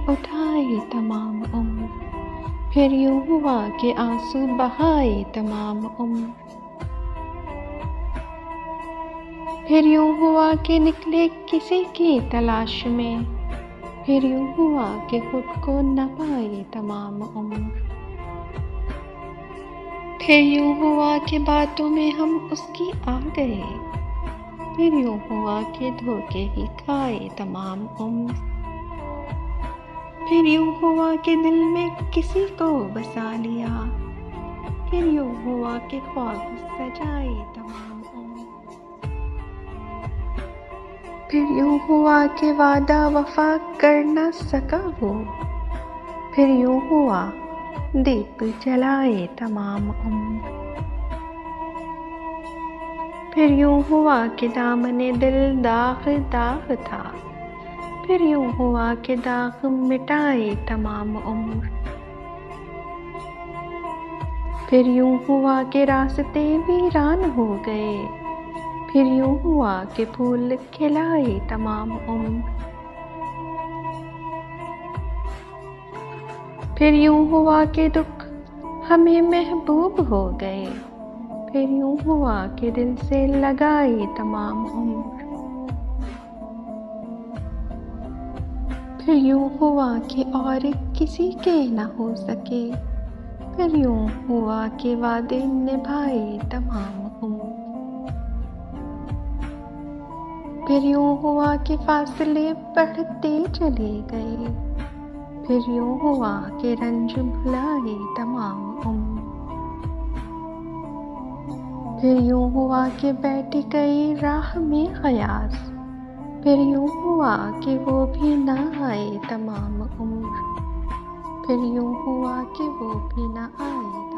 उठाए तमाम उम्र, फिर यूं हुआ कि आंसू बहाए तमाम उम्र। फिर यूं हुआ कि निकले किसी की तलाश में, फिर यूं हुआ कि खुद को न पाए तमाम उम्र। फिर यूं हुआ कि बातों में हम उसकी आ गए, फिर यूं हुआ कि धोखे ही खाए तमाम उम्र। फिर यूं हुआ कि दिल में किसी को बसा लिया, फिर यूं हुआ कि ख्वाब सजाए तमाम उम्र। फिर यूं हुआ कि वादा वफा कर न सका वो, फिर यूं हुआ दीप जलाए तमाम उम्र। फिर यूं हुआ कि दामने दिल दाग दाग था, फिर यूं हुआ कि दाग मिटाए तमाम उम्र। फिर यूं हुआ कि रास्ते वीरान हो गए, फिर यूं हुआ कि फूल खिलाए तमाम उम्र। फिर यूं हुआ कि दुख हमें महबूब हो गए, फिर यूं हुआ कि दिल से लगाए तमाम उम्र। फिर यूं हुआ कि और किसी के न हो सके, फिर यूं हुआ कि वादे निभाए तमाम उम्र। फिर यूं हुआ कि फासले बढ़ते चले गए, फिर यूं हुआ कि रंज भुलाए तमाम उम्र। फिर यूं हुआ कि बैठ गई राह में क़यास, फिर यूं हुआ कि वो भी न आए तमाम उम्र। फिर यूं हुआ कि वो भी न आए।